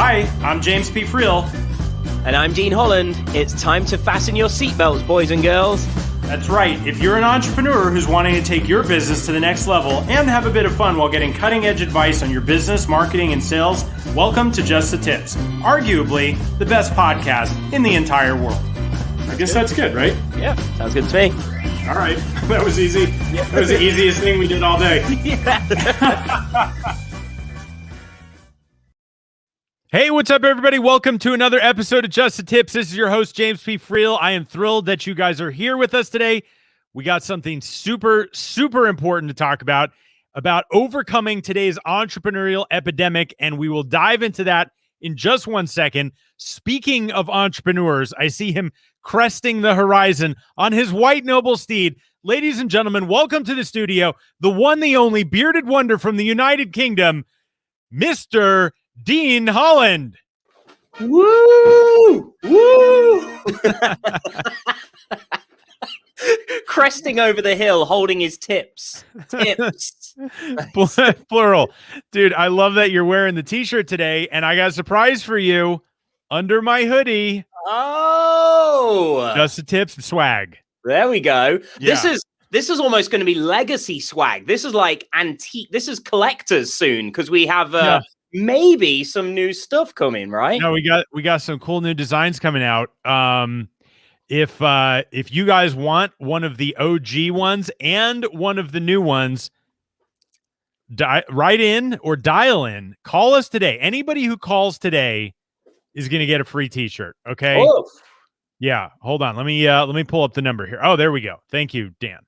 Hi, I'm James P. Friel. And I'm Dean Holland. It's time to fasten your seatbelts, boys and girls. That's right. If you're an entrepreneur who's wanting to take your business to the next level and have a bit of fun while getting cutting-edge advice on your business, marketing, and sales, welcome to Just the Tips, arguably the best podcast in the entire world. I guess that's good, right? Yeah, sounds good to me. All right. That was easy. That was the easiest thing we did all day. Hey, what's up, everybody? Welcome to another episode of Just the Tips. This is your host, James P. Friel. I am thrilled that you guys are here with us today. We got something super, super important to talk about overcoming today's entrepreneurial epidemic, and we will dive into that in just 1 second. Speaking of entrepreneurs, I see him cresting the horizon on his white noble steed. Ladies and gentlemen, welcome to the studio, the one, the only bearded wonder from the United Kingdom, Mr. Dean Holland. Woo! Woo! Cresting over the hill, holding his tips. Tips. Plural. Dude, I love that you're wearing the t-shirt today, and I got a surprise for you under my hoodie. Oh! Just the tips swag. There we go. Yeah. This is almost going to be legacy swag. This is like antique. This is collectors soon because we have maybe some new stuff coming, right? No, we got some cool new designs coming out. If you guys want one of the OG ones and one of the new ones, write in or dial in. Call us today. Anybody who calls today is going to get a free t-shirt. Okay. Oh. Yeah. Hold on. Let me pull up the number here. Oh, there we go. Thank you, Dan.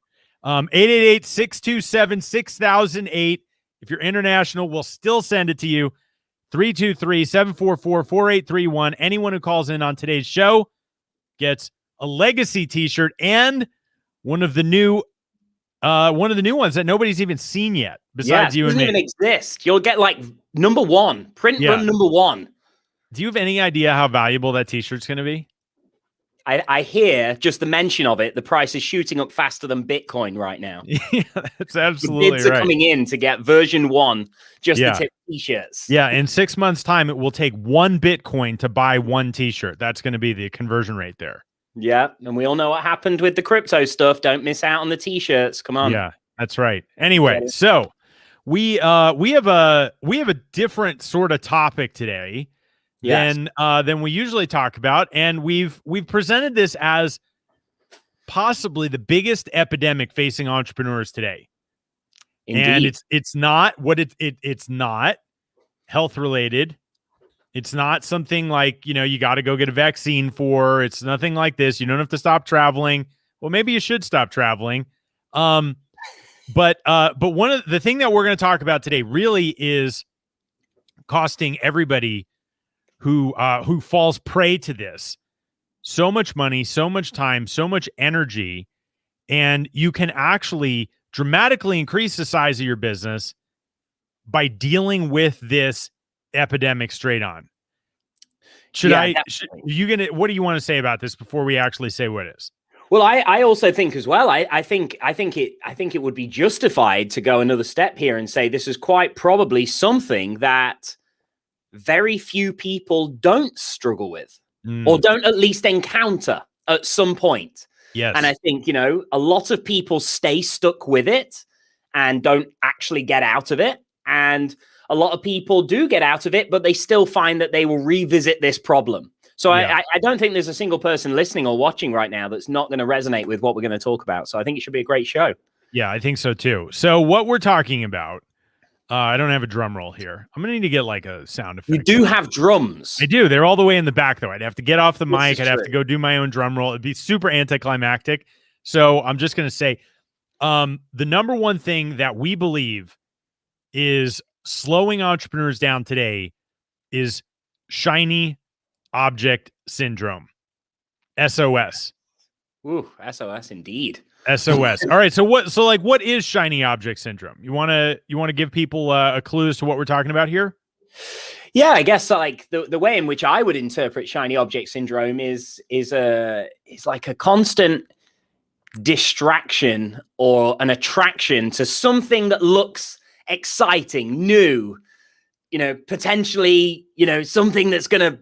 888-627-6008. If you're international, we'll still send it to you. 323-744-4831. Anyone who calls in on today's show gets a legacy t-shirt and one of the new ones that nobody's even seen yet besides you and me. Doesn't even exist. You'll get like number one, print run number one. Do you have any idea how valuable that t-shirt's going to be? I hear just the mention of it. The price is shooting up faster than Bitcoin right now. Yeah, that's absolutely the bids are coming in to get version 1, just the tip t-shirts. Yeah, in 6 months' time, it will take 1 Bitcoin to buy 1 t-shirt. That's going to be the conversion rate there. Yeah, and we all know what happened with the crypto stuff. Don't miss out on the t-shirts. Come on. Yeah, that's right. Anyway, so we have a different sort of topic today. Than we usually talk about, and we've presented this as possibly the biggest epidemic facing entrepreneurs today. Indeed. And it's not what it's not health related. It's not something like, you got to go get a vaccine for. It's nothing like this. You don't have to stop traveling. Well, maybe you should stop traveling. But one of the thing that we're going to talk about today really is costing everybody who falls prey to this so much money, so much time, so much energy, and you can actually dramatically increase the size of your business by dealing with this epidemic straight on. What do you want to say about this before we actually say what it is? Well, I also think as well, I think it would be justified to go another step here and say this is quite probably something that very few people don't struggle with or don't at least encounter at some point. Yes. And I think, a lot of people stay stuck with it and don't actually get out of it. And a lot of people do get out of it, but they still find that they will revisit this problem. So I don't think there's a single person listening or watching right now that's not going to resonate with what we're going to talk about. So I think it should be a great show. Yeah, I think so too. So what we're talking about, I don't have a drum roll here. I'm going to need to get like a sound effect. You do have drums. I do. They're all the way in the back, though. I'd have to get off the mic. I'd have to go do my own drum roll. It'd be super anticlimactic. So I'm just going to say the number one thing that we believe is slowing entrepreneurs down today is shiny object syndrome. SOS. Ooh, SOS indeed. SOS. All right. So what is shiny object syndrome? You want to give people a clue as to what we're talking about here? Yeah, I guess like the way in which I would interpret shiny object syndrome is like a constant distraction or an attraction to something that looks exciting, new, potentially, something that's going to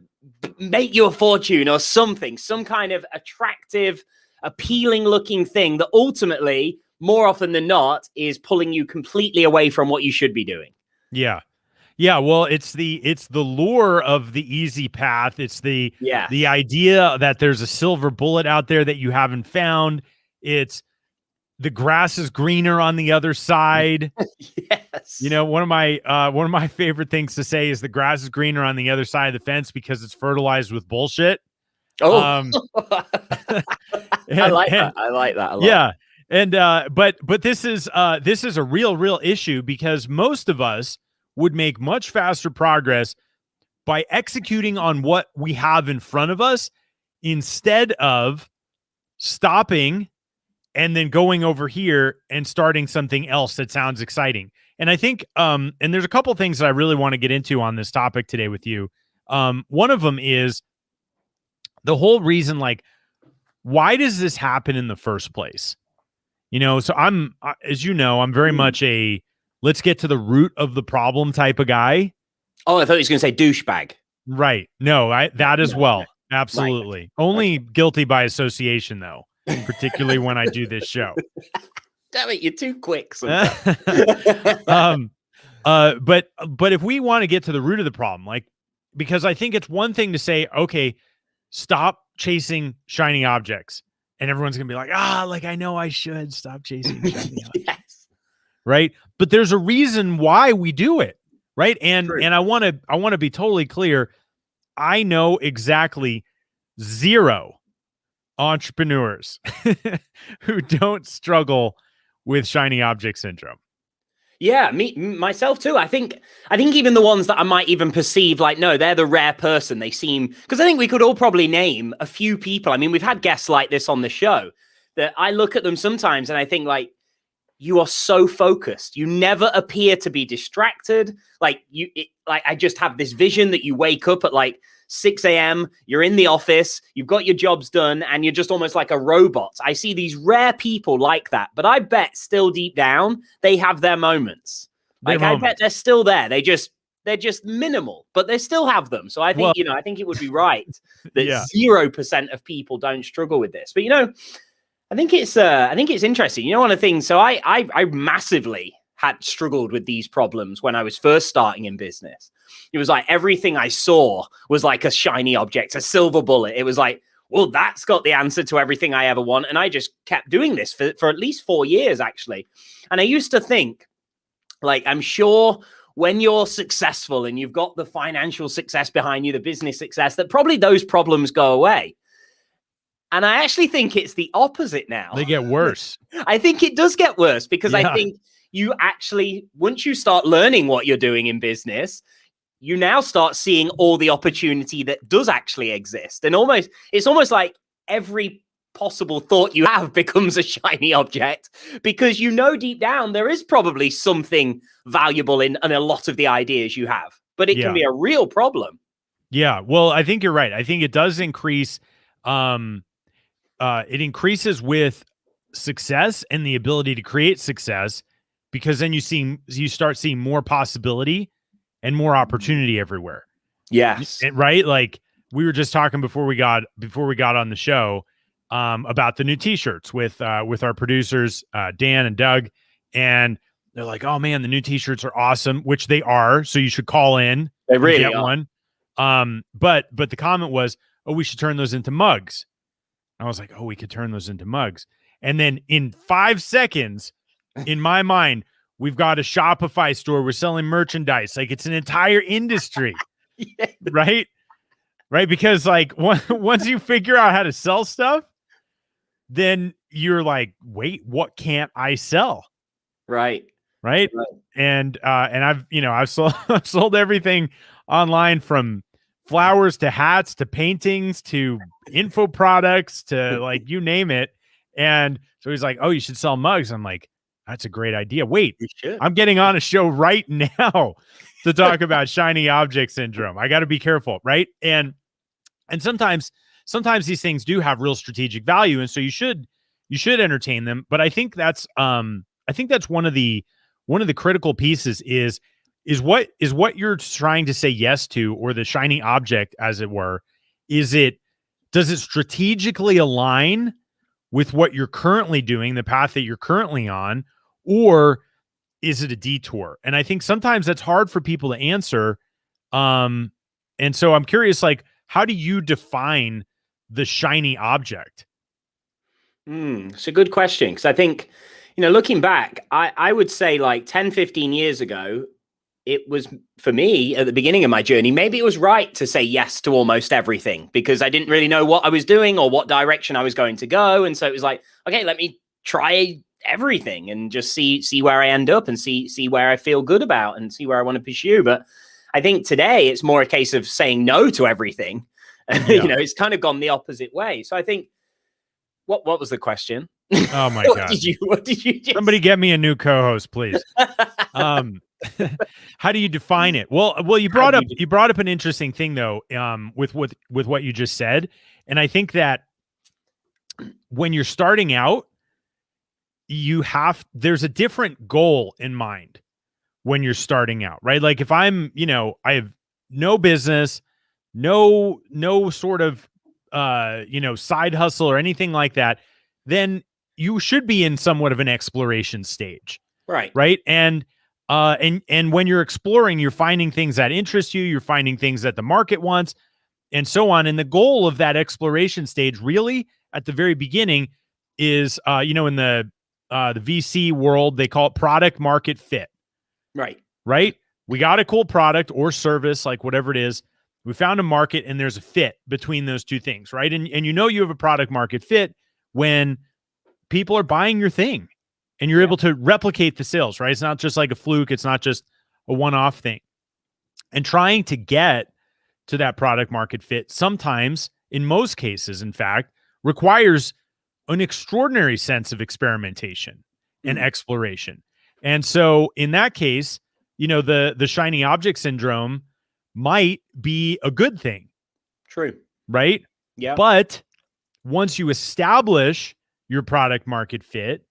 make you a fortune or something, some kind of attractive, appealing looking thing that ultimately, more often than not, is pulling you completely away from what you should be doing. Yeah. Yeah, well, it's the lure of the easy path. It's the idea that there's a silver bullet out there that you haven't found. It's the grass is greener on the other side. Yes. One of my favorite things to say is the grass is greener on the other side of the fence because it's fertilized with bullshit. Oh, I like that. I like that a lot. Yeah. And but this is a real issue because most of us would make much faster progress by executing on what we have in front of us instead of stopping and then going over here and starting something else that sounds exciting. And I think and there's a couple things that I really want to get into on this topic today with you. One of them is the whole reason, like, why does this happen in the first place? So I'm, as you know, I'm very much a let's get to the root of the problem type of guy. Oh, I thought he was going to say douchebag. Right. No, that as well. Absolutely. Right. Only guilty by association, though, particularly when I do this show. Damn it, you're too quick sometimes. But if we want to get to the root of the problem, like, because I think it's one thing to say, okay, stop chasing shiny objects. And everyone's going to be like, I know I should stop chasing shiny objects. Yes. Right. But there's a reason why we do it. Right. And I want to be totally clear. I know exactly 0 entrepreneurs who don't struggle with shiny object syndrome. Yeah, myself too. I think even the ones that I might even perceive like, no, they're the rare person. They seem, because I think we could all probably name a few people. I mean, we've had guests like this on the show that I look at them sometimes and I think, like, you are so focused. You never appear to be distracted. Like I just have this vision that you wake up at like 6 a.m. You're in the office, you've got your jobs done, and you're just almost like a robot. I see these rare people like that, but I bet still deep down, they have their moments. I bet they're still there. They're just minimal, but they still have them. So I think, I think it would be right that 0% of people don't struggle with this. But, I think it's interesting. One of the things, so I massively had struggled with these problems when I was first starting in business. It was like everything I saw was like a shiny object, a silver bullet. It was like, well, that's got the answer to everything I ever want. And I just kept doing this for at least 4 years, actually. And I used to think, like, I'm sure when you're successful and you've got the financial success behind you, the business success, that probably those problems go away. And I actually think it's the opposite now. They get worse. I think it does get worse because I think you actually, once you start learning what you're doing in business, you now start seeing all the opportunity that does actually exist. And it's almost like every possible thought you have becomes a shiny object because deep down there is probably something valuable in a lot of the ideas you have, but it can be a real problem. Yeah. Well, I think you're right. I think it does increase. It increases with success and the ability to create success, because then you start seeing more possibility and more opportunity everywhere. Yes. Right. Like we were just talking before we got on the show about the new t-shirts with our producers, Dan and Doug. And they're like, oh man, the new t-shirts are awesome, which they are. So you should call in. They really get are. One. But the comment was, oh, we should turn those into mugs. I was like, oh, we could turn those into mugs. And then in 5 seconds, in my mind, we've got a Shopify store. We're selling merchandise. Like, it's an entire industry, right? Right. Because like once you figure out how to sell stuff, then you're like, wait, what can't I sell? Right. And I've sold everything online, from flowers to hats to paintings to info products to like you name it. And so he's like, oh, you should sell mugs. I'm like, that's a great idea. Wait, I'm getting on a show right now to talk about shiny object syndrome. I got to be careful, right? And sometimes these things do have real strategic value, and so you should entertain them. But I think that's one of the critical pieces is is what you're trying to say yes to, or the shiny object, as it were, does it strategically align with what you're currently doing, the path that you're currently on, or is it a detour? And I think sometimes that's hard for people to answer. And so I'm curious, like, how do you define the shiny object? It's a good question, because I think, looking back, I would say like 10, 15 years ago, it was, for me at the beginning of my journey, maybe it was right to say yes to almost everything because I didn't really know what I was doing or what direction I was going to go. And so it was like, okay, let me try everything and just see where I end up and see where I feel good about and see where I want to pursue. But I think today it's more a case of saying no to everything. Yeah. It's kind of gone the opposite way. So I think, what was the question? Oh my God. What did you just... Somebody get me a new co-host, please. How do you define it? Well, you brought up an interesting thing though, with what you just said. And I think that when you're starting out, there's a different goal in mind when you're starting out, right? Like if I'm, I have no business, no sort of, side hustle or anything like that, then you should be in somewhat of an exploration stage. Right. And when you're exploring, you're finding things that interest you, you're finding things that the market wants, and so on. And the goal of that exploration stage really at the very beginning is, in the VC world, they call it product market fit. Right. We got a cool product or service, like whatever it is. We found a market and there's a fit between those two things. Right. And you have a product market fit when people are buying your thing and you're able to replicate the sales, right? It's not just like a fluke. It's not just a one-off thing. And trying to get to that product market fit sometimes, in most cases, in fact, requires an extraordinary sense of experimentation and exploration. And so in that case, the shiny object syndrome might be a good thing. True. Right? Yeah. But once you establish your product market fit,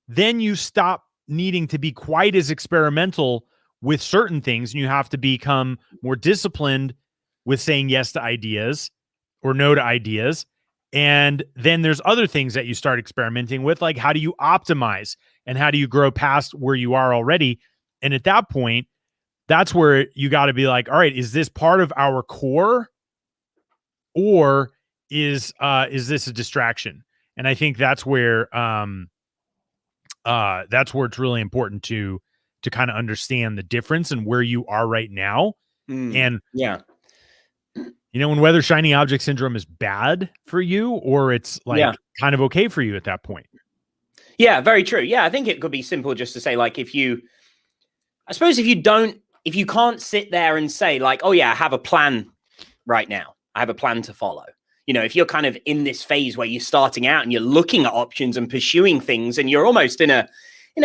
then you stop needing to be quite as experimental with certain things, and you have to become more disciplined with saying yes to ideas or no to ideas. And then there's other things that you start experimenting with, like how do you optimize and how do you grow past where you are already? And at that point, that's where you got to be like, all right, is this part of our core, or is this a distraction? And I think that's where it's really important to kind of understand the difference and where you are right now. And and whether shiny object syndrome is bad for you or it's like kind of okay for you at that point. Yeah, very true. Yeah, I think it could be simple just to say, like, if you can't sit there and say like, oh yeah, I have a plan right now. I have a plan to follow. If you're kind of in this phase where you're starting out and you're looking at options and pursuing things, and you're almost in a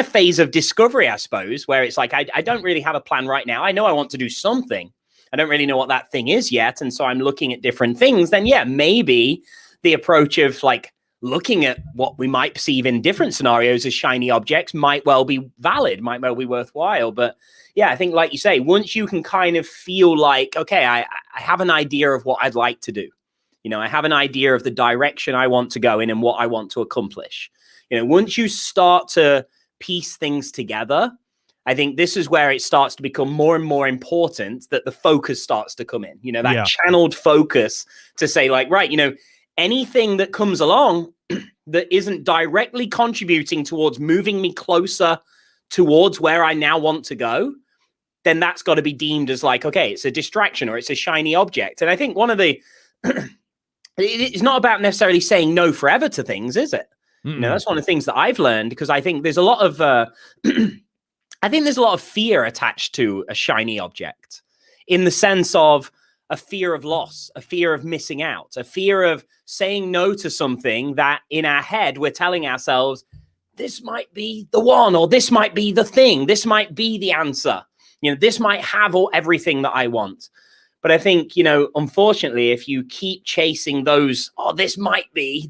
phase of discovery, I suppose, where it's like, I don't really have a plan right now. I know I want to do something. I don't really know what that thing is yet. And so I'm looking at different things. Then maybe the approach of like looking at what we might perceive in different scenarios as shiny objects might well be valid, might well be worthwhile. But yeah, I think like you say, once you can kind of feel like, okay, I have an idea of what I'd like to do. I have an idea of the direction I want to go in and what I want to accomplish. Once you start to piece things together, I think this is where it starts to become more and more important that the focus starts to come in, that channeled focus to say like, right, anything that comes along that isn't directly contributing towards moving me closer towards where I now want to go, then that's got to be deemed as like, okay, it's a distraction or it's a shiny object. And I think one of the, it's not about necessarily saying no forever to things, is it? That's one of the things that I've learned, because I think there's a lot of, there's a lot of fear attached to a shiny object, in the sense of a fear of loss, a fear of missing out, a fear of saying no to something that in our head, we're telling ourselves, this might be the one, or this might be the thing. This might be the answer. This might have everything that I want. But I think, unfortunately, if you keep chasing those, this might be,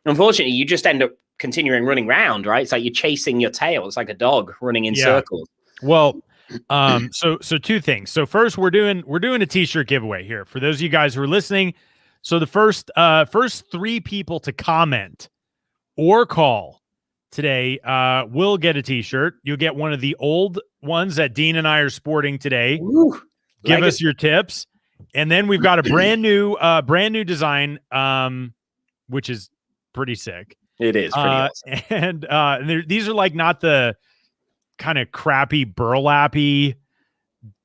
unfortunately, you just end up continuing running around, right? It's like you're chasing your tail. It's like a dog running in circles. Well, So two things. So first, we're doing a t-shirt giveaway here for those of you guys who are listening. So the first 3 people to comment or call today will get a t-shirt. You'll get one of the old ones that Dean and I are sporting today. Ooh, Give us your tips. And then we've got a brand new design, which is pretty sick. It is pretty awesome. And these are like not the kind of crappy burlappy,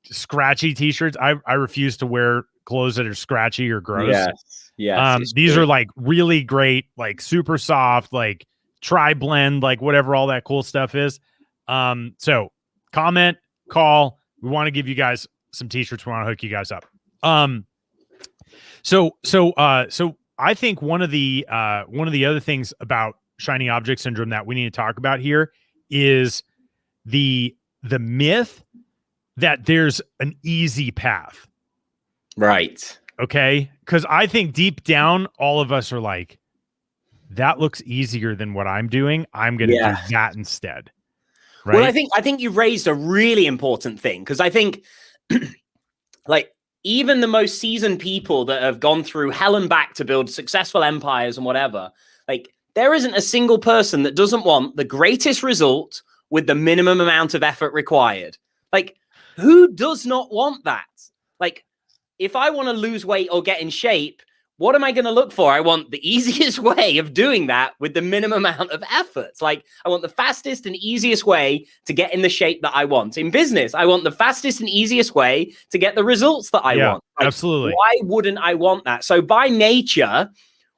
scratchy t-shirts. I refuse to wear clothes that are scratchy or gross. Yes. These are like really great, like super soft, like tri-blend, like whatever all that cool stuff is. So comment, call. We want to give you guys some t-shirts. We want to hook you guys up. So I think one of the other things about shiny object syndrome that we need to talk about here is the myth that there's an easy path. Right. Okay. Because I think deep down, all of us are like, that looks easier than what I'm doing. I'm going to do that instead. Right. Well, I think you've raised a really important thing, because I think like even the most seasoned people that have gone through hell and back to build successful empires and whatever, like there isn't a single person that doesn't want the greatest result with the minimum amount of effort required. Like, who does not want that? Like, if I want to lose weight or get in shape, what am I going to look for? I want the easiest way of doing that with the minimum amount of effort. Like, I want the fastest and easiest way to get in the shape that I want. In business, I want the fastest and easiest way to get the results that I want. Like, absolutely. Why wouldn't I want that? So by nature,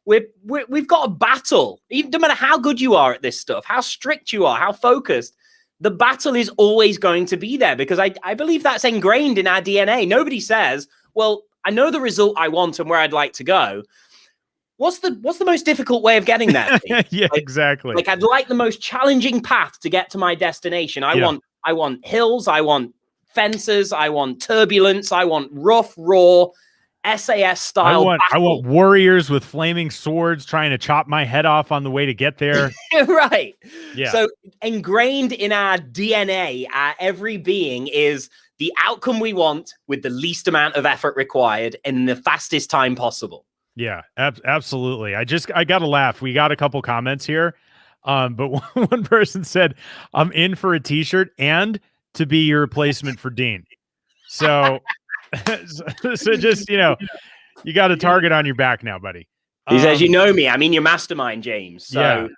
we've got a battle. Even no matter how good you are at this stuff, how strict you are, how focused, the battle is always going to be there, because I believe that's ingrained in our DNA. Nobody says, well, I know the result I want and where I'd like to go. What's the most difficult way of getting there? Yeah, exactly. Like, I'd like the most challenging path to get to my destination. I want hills, I want fences, I want turbulence, I want rough, raw, SAS style. I want warriors with flaming swords trying to chop my head off on the way to get there. Right. Yeah. So ingrained in our DNA, our every being is the outcome we want with the least amount of effort required in the fastest time possible. Yeah, absolutely. I got to laugh. We got a couple comments here. But one person said, I'm in for a t-shirt and to be your replacement for Dean. So, so just, you got a target on your back now, buddy. He says, you know me. I mean, your mastermind, James. So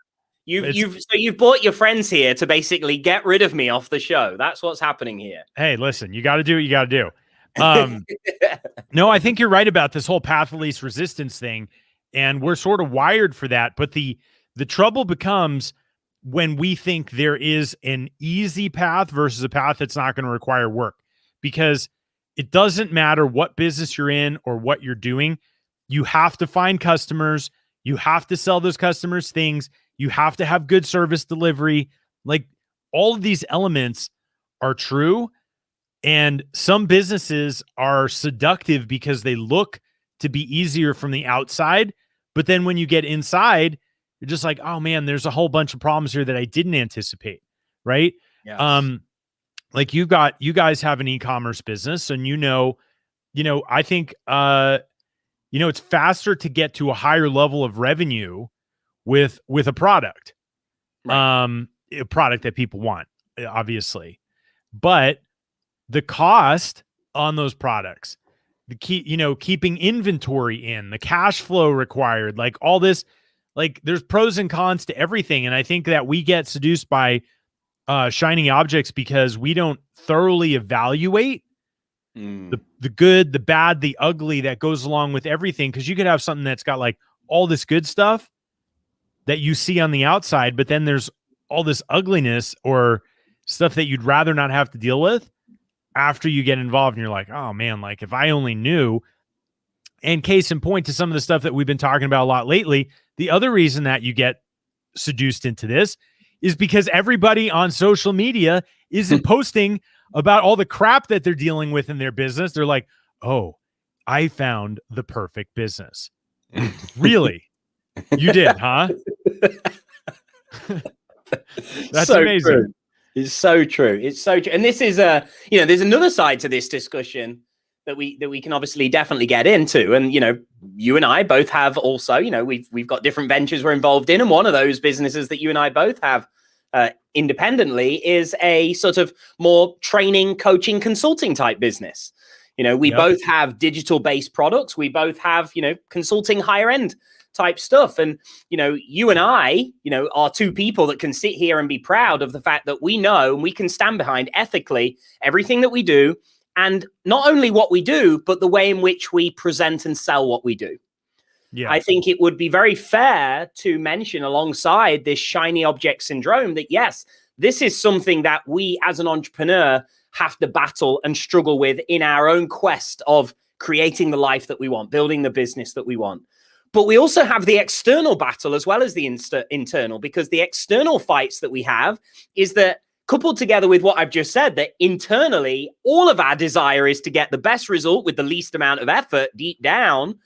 you've brought your friends here to basically get rid of me off the show. That's what's happening here. Hey, listen, you got to do what you got to do. No, I think you're right about this whole path of least resistance thing. And we're sort of wired for that. But the trouble becomes when we think there is an easy path versus a path that's not going to require work, because it doesn't matter what business you're in or what you're doing. You have to find customers. You have to sell those customers things. You have to have good service delivery. Like, all of these elements are true. And some businesses are seductive because they look to be easier from the outside. But then when you get inside, you're just like, oh man, there's a whole bunch of problems here that I didn't anticipate. Right. Yes. Like you guys have an e-commerce business, and I think it's faster to get to a higher level of revenue with a product. Right. A product that people want, obviously. But the cost on those products, keeping inventory in, the cash flow required, like all this, like there's pros and cons to everything. And I think that we get seduced by shiny objects because we don't thoroughly evaluate the good, the bad, the ugly that goes along with everything. Because you could have something that's got like all this good stuff that you see on the outside, but then there's all this ugliness or stuff that you'd rather not have to deal with after you get involved. And you're like, oh man, like if I only knew. And case in point to some of the stuff that we've been talking about a lot lately, the other reason that you get seduced into this is because everybody on social media isn't posting about all the crap that they're dealing with in their business. They're like, oh, I found the perfect business. Really? You did, huh? That's so amazing. It's so true. It's so true. And this is there's another side to this discussion that we can obviously definitely get into. And you and I both have also, we've got different ventures we're involved in, and one of those businesses that you and I both have independently is a sort of more training, coaching, consulting type business. We both have digital based products. We both have, consulting higher end type stuff. And, you and I, are two people that can sit here and be proud of the fact that we know and we can stand behind ethically everything that we do. And not only what we do, but the way in which we present and sell what we do. Yeah. I think it would be very fair to mention alongside this shiny object syndrome that, yes, this is something that we as an entrepreneur have to battle and struggle with in our own quest of creating the life that we want, building the business that we want. But we also have the external battle as well as the internal, because the external fights that we have is that, coupled together with what I've just said, that internally, all of our desire is to get the best result with the least amount of effort deep down.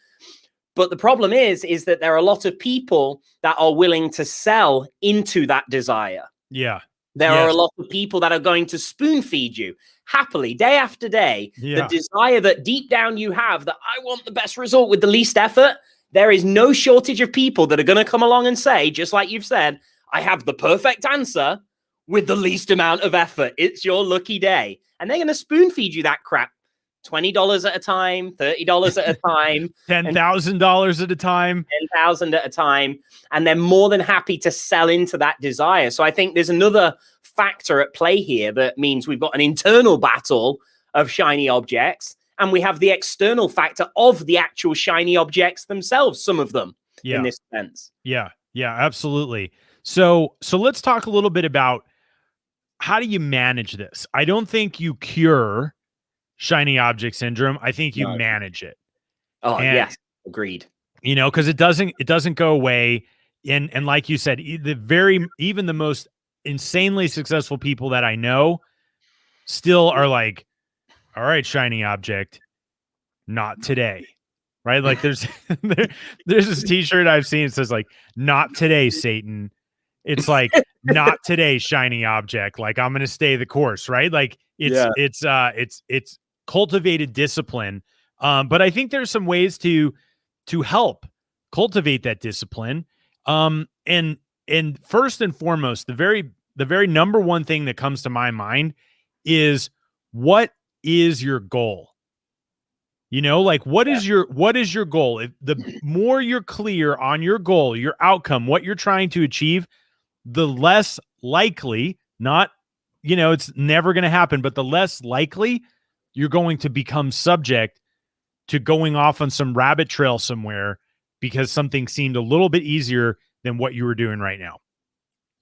But the problem is that there are a lot of people that are willing to sell into that desire. Yeah. There are a lot of people that are going to spoon feed you happily day after day. The desire that deep down you have, that I want the best result with the least effort. There is no shortage of people that are going to come along and say, just like you've said, I have the perfect answer with the least amount of effort. It's your lucky day. And they're going to spoon feed you that crap. $20 at a time, $30 at a time, $10,000 at a time, 10,000 at a time. And they're more than happy to sell into that desire. So I think there's another factor at play here that means we've got an internal battle of shiny objects, and we have the external factor of the actual shiny objects themselves, some of them in this sense. Yeah, absolutely. So let's talk a little bit about how do you manage this? I don't think you cure shiny object syndrome. I think you manage it. Oh, yes. Agreed. Because it doesn't go away. And like you said, even the most insanely successful people that I know still are like, all right, shiny object, not today. Right? Like there's this t-shirt I've seen. It says like, not today, Satan. It's like, not today, shiny object. Like, I'm going to stay the course. Right? Like it's cultivated discipline. But I think there's some ways to help cultivate that discipline. And first and foremost, the very number one thing that comes to my mind is, what is your goal? Like what is your goal? If the more you're clear on your goal, your outcome, what you're trying to achieve, the less likely, not, it's never going to happen, but the less likely you're going to become subject to going off on some rabbit trail somewhere because something seemed a little bit easier than what you were doing right now.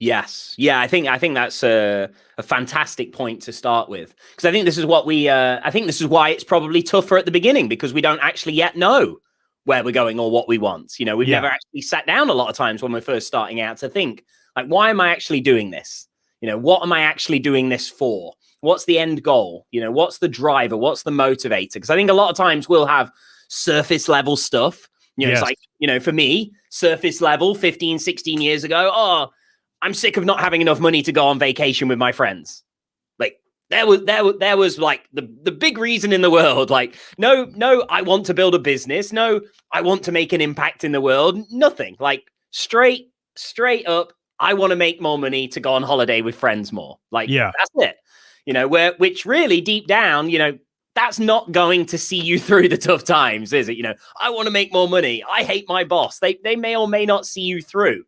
Yes. Yeah, I think that's a fantastic point to start with, because I think this is what I think this is why it's probably tougher at the beginning, because we don't actually yet know where we're going or what we want. We've never actually sat down a lot of times when we're first starting out to think, like, why am I actually doing this? What am I actually doing this for? What's the end goal? What's the driver? What's the motivator? Because I think a lot of times we'll have surface level stuff. It's like, for me, surface level 15, 16 years ago, I'm sick of not having enough money to go on vacation with my friends. Like there was like the big reason in the world. Like, no, I want to build a business. No, I want to make an impact in the world. Nothing. Like straight up, I want to make more money to go on holiday with friends more. Like, that's it. Which really deep down, that's not going to see you through the tough times, is it? I want to make more money. I hate my boss. They may or may not see you through.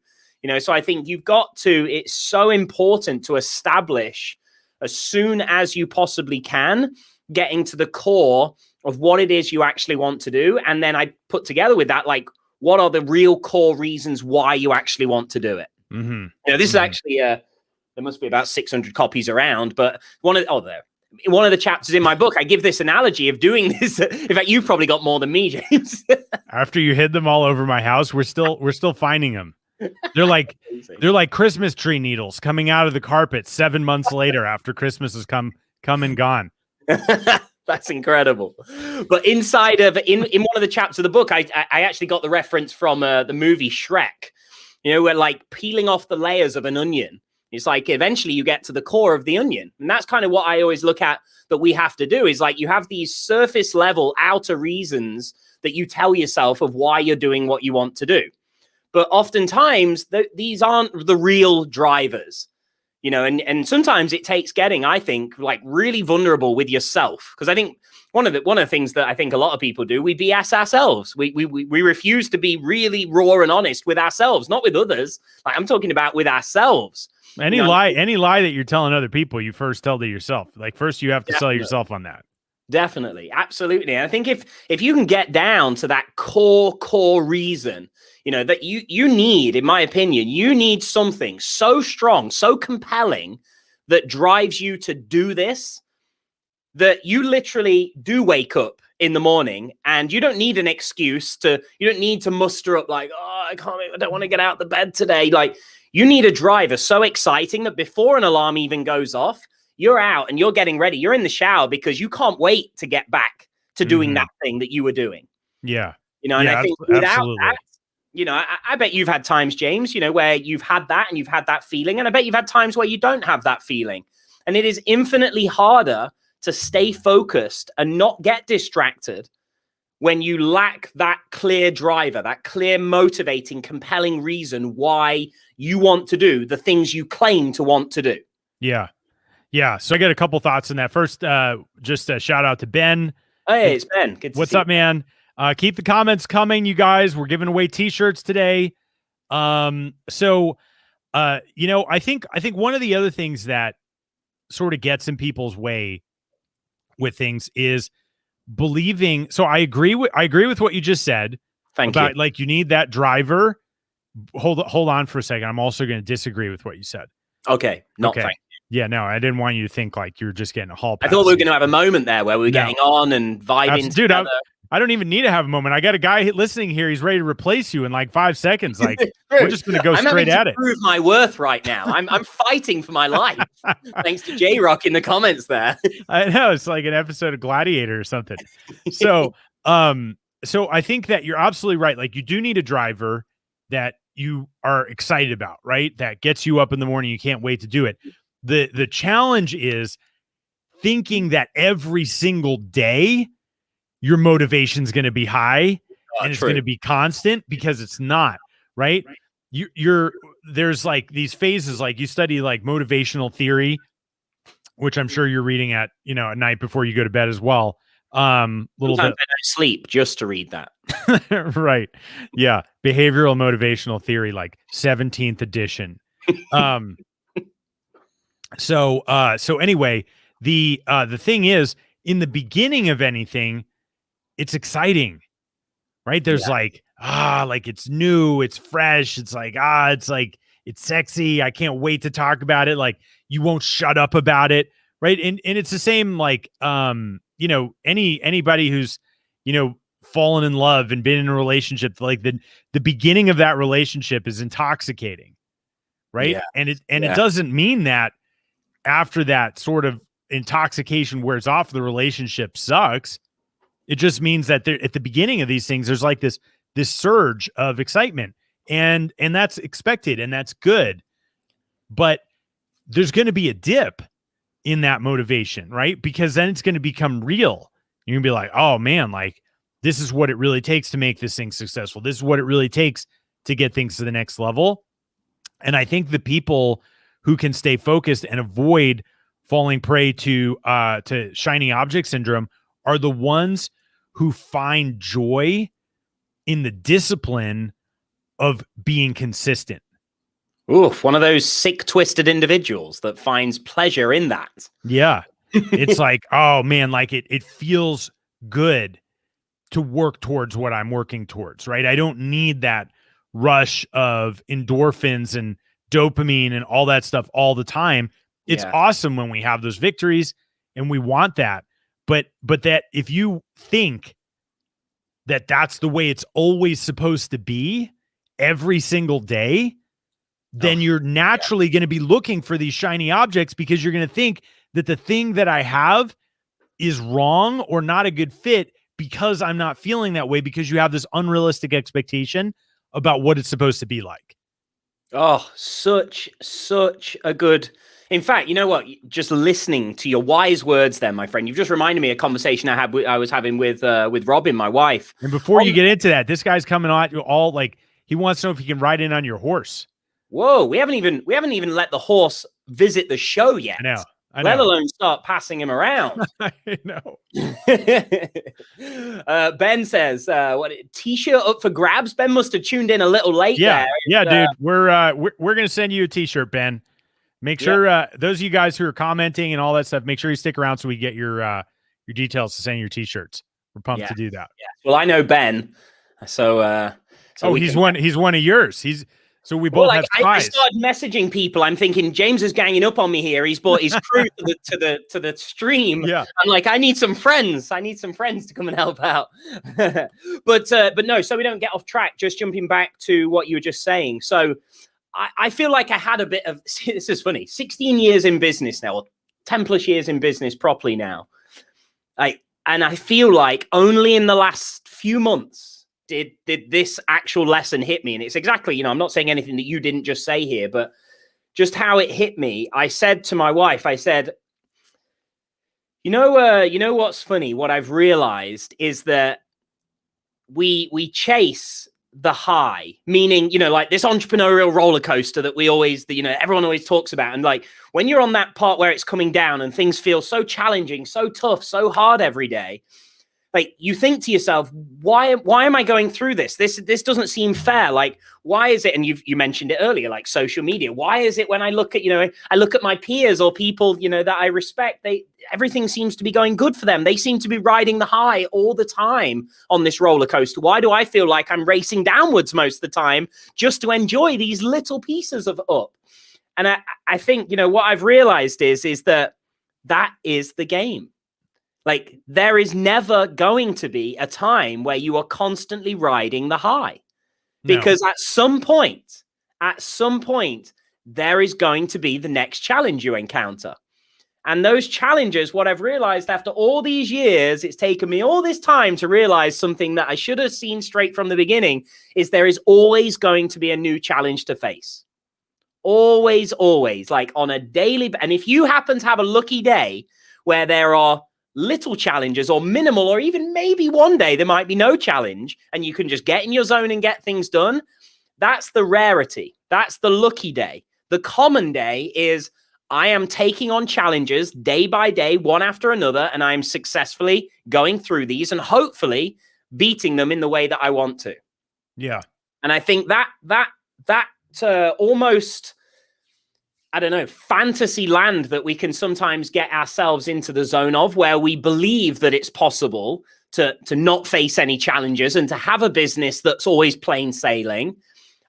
So I think it's so important to establish as soon as you possibly can, getting to the core of what it is you actually want to do. And then I put together with that, like, what are the real core reasons why you actually want to do it? Mm-hmm. This is actually, there must be about 600 copies around, but one of the chapters in my book, I give this analogy of doing this. In fact, you've probably got more than me, James. After you hid them all over my house, we're still finding them. They're like Christmas tree needles coming out of the carpet 7 months later after Christmas has come and gone. That's incredible. But inside of in one of the chapters of the book, I actually got the reference from the movie Shrek. Where like peeling off the layers of an onion It's like eventually you get to the core of the onion. And that's kind of what I always look at that we have to do is like you have these surface level outer reasons that you tell yourself of why you're doing what you want to do. But oftentimes these aren't the real drivers, you know, and sometimes it takes getting, I think, like really vulnerable with yourself. Because I think one of the things that I think a lot of people do, we BS ourselves. We refuse to be really raw and honest with ourselves, not with others. Like I'm talking about with ourselves. Any lie that you're telling other people, you first tell to yourself. Like first you have to sell yourself on that. Definitely. Absolutely. And I think if you can get down to that core reason, you know, that you need, in my opinion, you need something so strong, so compelling that drives you to do this, that you literally do wake up in the morning and you don't need an excuse you don't need to muster up like, oh, I don't want to get out of the bed today. Like you need a driver so exciting that before an alarm even goes off, you're out and you're getting ready. You're in the shower because you can't wait to get back to doing that thing that you were doing. Yeah. You know, and yeah, I think without that, you know, I bet you've had times, James, you know, where you've had that and you've had that feeling. And I bet you've had times where you don't have that feeling. And it is infinitely harder to stay focused and not get distracted when you lack that clear driver, that clear, motivating, compelling reason why you want to do the things you claim to want to do. Yeah. Yeah. So I got a couple thoughts on that. First, just a shout out to Ben. Hey, it's Ben. Good to What's see up, man? Keep the comments coming, you guys. We're giving away t-shirts today. You know, I think one of the other things that sort of gets in people's way with things is believing. So I agree with what you just said. Thank about, you. Like you need that driver. Hold on for a second. I'm also going to disagree with what you said. Okay. Okay. Thank you. Yeah, no, I didn't want you to think like you're just getting a hall pass. I thought we were going to have a moment there where we were getting on and vibing Dude, together. I don't even need to have a moment. I got a guy listening here. He's ready to replace you in like 5 seconds. Like we're just going to go straight at it. Prove my worth right now. I'm fighting for my life. Thanks to J-Rock in the comments there. I know it's like an episode of Gladiator or something. So, so I think that you're absolutely right. Like you do need a driver that you are excited about, right? That gets you up in the morning. You can't wait to do it. The challenge is thinking that every single day your motivation is going to be high and it's going to be constant, because it's not, right? There's like these phases, like you study like motivational theory, which I'm sure you're reading at, you know, at night before you go to bed as well. Little Sometimes bit. I don't sleep just to read that. Right. Yeah. Behavioral motivational theory, like 17th edition. So anyway, the thing is, in the beginning of anything, it's exciting, right? There's like it's new, it's fresh. It's like, it's sexy. I can't wait to talk about it. Like you won't shut up about it. Right. And it's the same, like, you know, anybody who's, you know, fallen in love and been in a relationship, like the beginning of that relationship is intoxicating. Right. Yeah. And it doesn't mean that after that sort of intoxication wears off, the relationship sucks. It just means that at the beginning of these things, there's like this surge of excitement, and that's expected and that's good. But there's going to be a dip in that motivation, right? Because then it's going to become real. You're going to be like, oh man, like this is what it really takes to make this thing successful. This is what it really takes to get things to the next level. And I think the people who can stay focused and avoid falling prey to shiny object syndrome are the ones who find joy in the discipline of being consistent. Oof, one of those sick, twisted individuals that finds pleasure in that. Yeah. It's like, oh man, like it feels good to work towards what I'm working towards, right? I don't need that rush of endorphins and dopamine and all that stuff all the time. It's awesome when we have those victories and we want that. But that if you think that that's the way it's always supposed to be every single day, then you're naturally going to be looking for these shiny objects, because you're going to think that the thing that I have is wrong or not a good fit because I'm not feeling that way, because you have this unrealistic expectation about what it's supposed to be like. Oh, such a good. In fact, you know what? Just listening to your wise words there, my friend, you've just reminded me of a conversation I was having with Robin, my wife. And before you get into that, this guy's coming on all like he wants to know if he can ride in on your horse. Whoa, we haven't even let the horse visit the show yet. I know. Let alone start passing him around. I know. Ben says, "What t-shirt up for grabs?" Ben must have tuned in a little late. Yeah, there. yeah, dude. We're gonna send you a t-shirt, Ben. Make sure those of you guys who are commenting and all that stuff, make sure you stick around so we get your details to send your t-shirts. We're pumped to do that. Yeah. Well, I know Ben, so he's one of yours. So we both have ties. I started messaging people. I'm thinking James is ganging up on me here. He's brought his crew to the stream. Yeah. I'm like, I need some friends. I need some friends to come and help out. but no, so we don't get off track. Just jumping back to what you were just saying. So I feel like I had a bit of, this is funny, 16 years in business now, or 10 plus years in business properly now. And I feel like only in the last few months did this actual lesson hit me. And it's exactly, I'm not saying anything that you didn't just say here, but just how it hit me. I said to my wife, I said, you know what's funny? What I've realized is that we chase the high, meaning, like this entrepreneurial roller coaster that we always, everyone always talks about. And like, when you're on that part where it's coming down and things feel so challenging, so tough, so hard every day, like you think to yourself, why am I going through this? This doesn't seem fair. Like, why is it? And you mentioned it earlier, like social media. Why is it when I look at, I look at my peers or people, that I respect, everything seems to be going good for them. They seem to be riding the high all the time on this roller coaster. Why do I feel like I'm racing downwards most of the time just to enjoy these little pieces of up? And I think, what I've realized is that is the game. Like, there is never going to be a time where you are constantly riding the high, because at some point, there is going to be the next challenge you encounter. And those challenges, what I've realized after all these years, it's taken me all this time to realize something that I should have seen straight from the beginning, is there is always going to be a new challenge to face. Always, like on a daily. And if you happen to have a lucky day where there are little challenges or minimal, or even maybe one day there might be no challenge and you can just get in your zone and get things done, that's the rarity. That's the lucky day. The common day is I am taking on challenges day by day, one after another, and I'm successfully going through these and hopefully beating them in the way that I want to. Yeah. And I think that almost, I don't know, fantasy land that we can sometimes get ourselves into the zone of, where we believe that it's possible to not face any challenges and to have a business that's always plain sailing.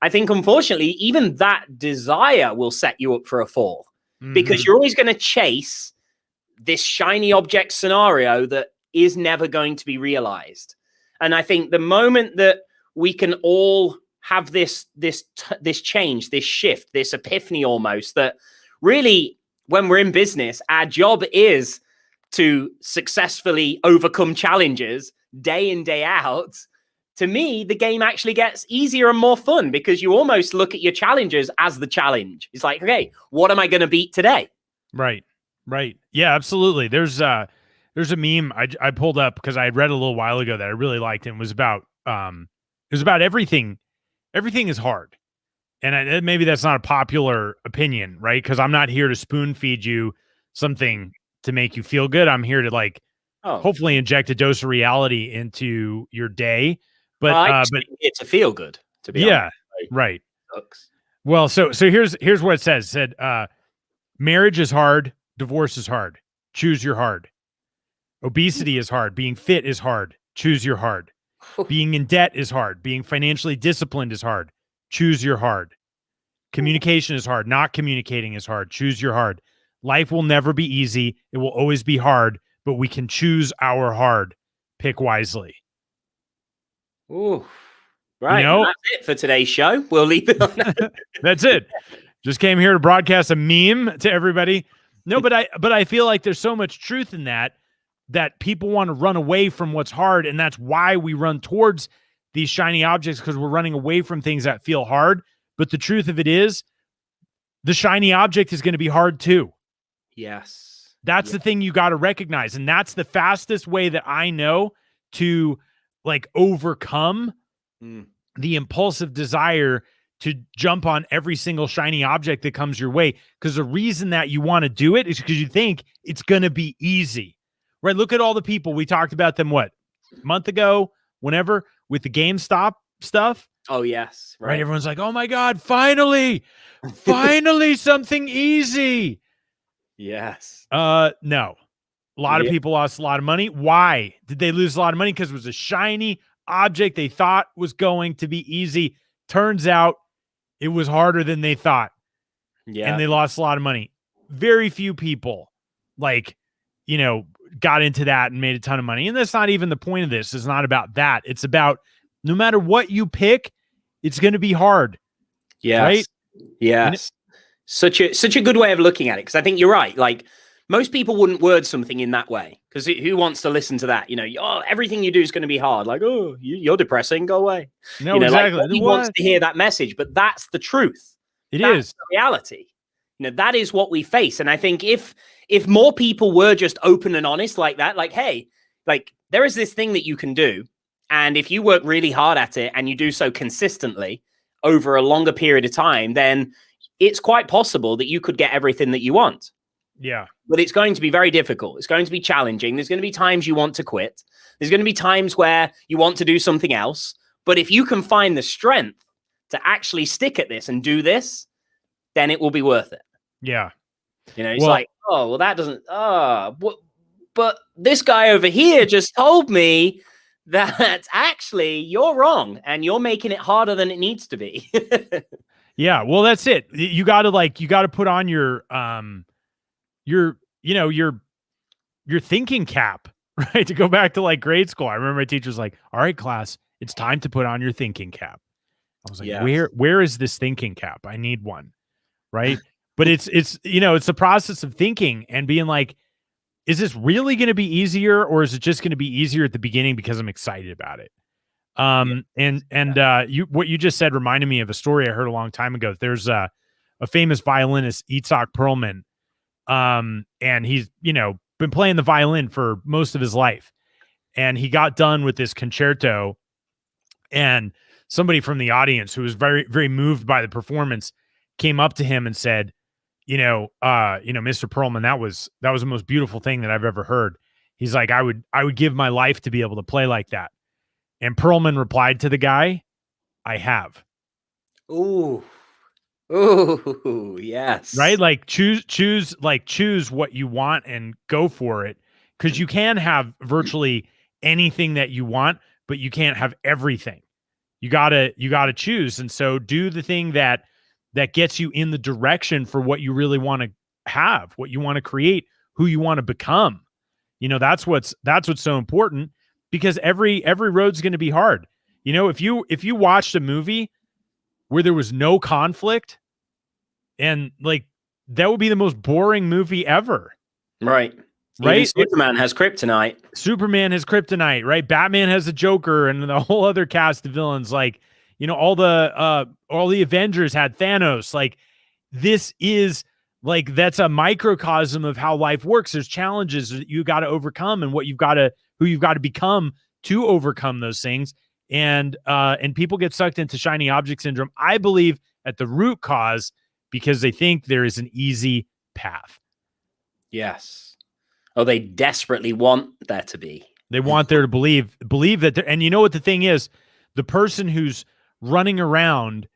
I think, unfortunately, even that desire will set you up for a fall, because you're always going to chase this shiny object scenario that is never going to be realized. And I think the moment that we can all have this change, this shift, this epiphany almost, that really when we're in business, our job is to successfully overcome challenges day in, day out. To me, the game actually gets easier and more fun, because you almost look at your challenges as the challenge. It's like, okay, what am I going to beat today? Right. Yeah, absolutely. There's a meme I pulled up because I had read a little while ago that I really liked, and it was about everything. Everything is hard. And maybe that's not a popular opinion, right? Because I'm not here to spoon feed you something to make you feel good. I'm here to hopefully inject a dose of reality into your day. But it's a feel good, to be honest. Right. Well, so here's what it says. It said, marriage is hard, divorce is hard. Choose your hard. Obesity is hard. Being fit is hard. Choose your hard. Being in debt is hard. Being financially disciplined is hard. Choose your hard. Communication is hard. Not communicating is hard. Choose your hard. Life will never be easy. It will always be hard, but we can choose our hard. Pick wisely. Ooh, right. That's it for today's show. We'll leave it on that. That's it. Just came here to broadcast a meme to everybody. No, but I feel like there's so much truth in that people want to run away from what's hard. And that's why we run towards these shiny objects, because we're running away from things that feel hard. But the truth of it is, the shiny object is going to be hard too. Yes. That's the thing you got to recognize. And that's the fastest way that I know to like overcome the impulsive desire to jump on every single shiny object that comes your way. Because the reason that you want to do it is because you think it's going to be easy, right? Look at all the people we talked about them, a month ago, whenever, with the GameStop stuff. Oh, yes. Right. Everyone's like, oh my God, finally something easy. Yes. No. A lot of people lost a lot of money. Why did they lose a lot of money? Because it was a shiny object they thought was going to be easy. Turns out it was harder than they thought. Yeah. And they lost a lot of money. Very few people got into that and made a ton of money. And that's not even the point of this. It's not about that. It's about no matter what you pick, it's going to be hard. Yes. Right? Yes. Such a good way of looking at it. Because I think you're right. Like, most people wouldn't word something in that way, because who wants to listen to that? Everything you do is going to be hard. Like, oh, you're depressing. Go away. No, exactly. Like, he wants to hear that message, but that's the truth. That's the reality. That is what we face. And I think if more people were just open and honest like that, like, hey, like, there is this thing that you can do, and if you work really hard at it and you do so consistently over a longer period of time, then it's quite possible that you could get everything that you want. Yeah. But it's going to be very difficult. It's going to be challenging. There's going to be times you want to quit. There's going to be times where you want to do something else. But if you can find the strength to actually stick at this and do this, then it will be worth it. Yeah. It's like, oh, well, that doesn't, but this guy over here just told me that actually you're wrong and you're making it harder than it needs to be. Yeah. Well, that's it. You got to put on your thinking cap, right? To go back to like grade school. I remember my teacher's like, all right, class, it's time to put on your thinking cap. I was like, yes. Where is this thinking cap? I need one. Right. But it's the process of thinking and being like, is this really going to be easier, or is it just going to be easier at the beginning because I'm excited about it? What you just said reminded me of a story I heard a long time ago. There's a famous violinist, Itzhak Perlman. And he's, been playing the violin for most of his life. And he got done with this concerto, and somebody from the audience who was very, very moved by the performance came up to him and said, Mr. Perlman, that was the most beautiful thing that I've ever heard. He's like, I would give my life to be able to play like that. And Perlman replied to the guy, I have. Ooh, yes. Right? Like choose what you want and go for it. Because you can have virtually anything that you want, but you can't have everything. You gotta choose. And so do the thing that gets you in the direction for what you really want to have, what you want to create, who you want to become. That's what's so important, because every road's going to be hard. If you watched a movie where there was no conflict, and like, that would be the most boring movie ever. Right. Even Superman has kryptonite, right? Batman has a Joker, and the whole other cast of villains. Like, all the Avengers had Thanos. Like, this is like, that's a microcosm of how life works. There's challenges that you got to overcome, and who you've got to become to overcome those things. And people get sucked into shiny object syndrome, I believe, at the root cause, because they think there is an easy path. Yes. Oh, they desperately want there to be. They want there to believe that. And you know what the thing is? The person who's running around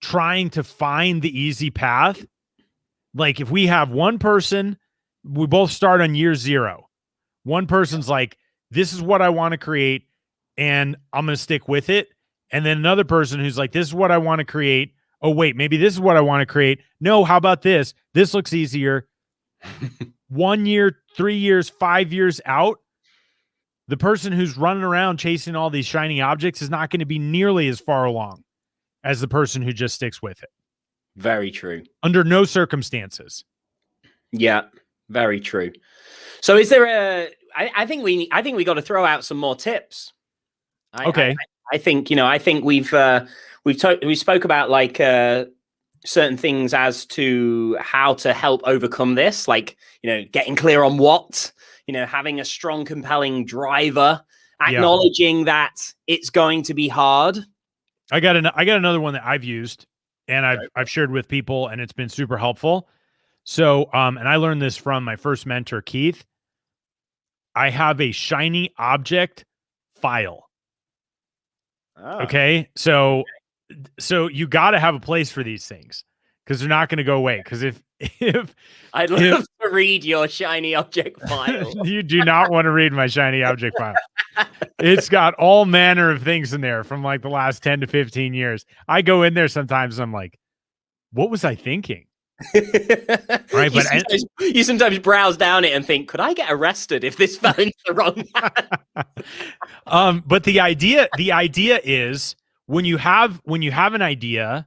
trying to find the easy path, like, if we have one person, we both start on year 0. One person's like, this is what I want to create, and I'm going to stick with it. And then another person who's like, this is what I want to create. Oh, wait, maybe this is what I want to create. No, how about this? This looks easier. 1 year, 3 years, 5 years out, the person who's running around chasing all these shiny objects is not going to be nearly as far along as the person who just sticks with it. Very true. Under no circumstances. Yeah, very true. So is there I think we got to throw out some more tips. Okay. I think we've we spoke about like certain things as to how to help overcome this, like, getting clear on what, having a strong, compelling driver, acknowledging that it's going to be hard. I got another one that I've used and I've shared with people, and it's been super helpful. So, and I learned this from my first mentor, Keith. I have a shiny object file. Oh. Okay. So you got to have a place for these things because they're not going to go away. Because if I'd love to read your shiny object file. You do not want to read my shiny object file. It's got all manner of things in there from like the last 10 to 15 years. I go in there sometimes and I'm like, what was I thinking? Right, you sometimes browse down it and think, could I get arrested if this fell into the wrong hand? But the idea is when you have an idea,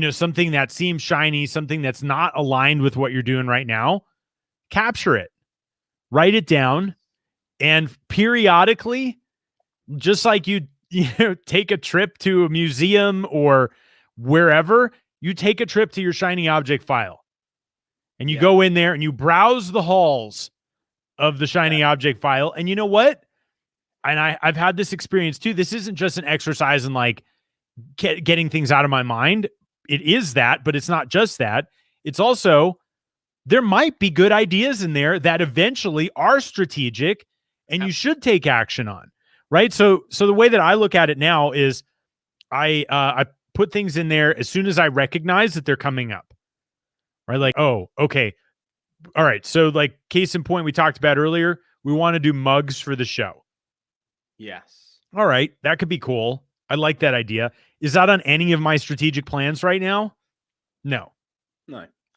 something that seems shiny, something that's not aligned with what you're doing right now, capture it, write it down, and periodically, just like you take a trip to a museum or wherever, you take a trip to your shiny object file and you go in there and you browse the halls of the shiny object file. And you know what? And I've had this experience too. This isn't just an exercise in like getting things out of my mind. It is that, but it's not just that. It's also, there might be good ideas in there that eventually are strategic and you should take action on. Right. So the way that I look at it now is I put things in there as soon as I recognize that they're coming up, right? Like, oh, okay. All right. So like case in point, we talked about earlier, we want to do mugs for the show. Yes. All right. That could be cool. I like that idea. Is that on any of my strategic plans right now? No.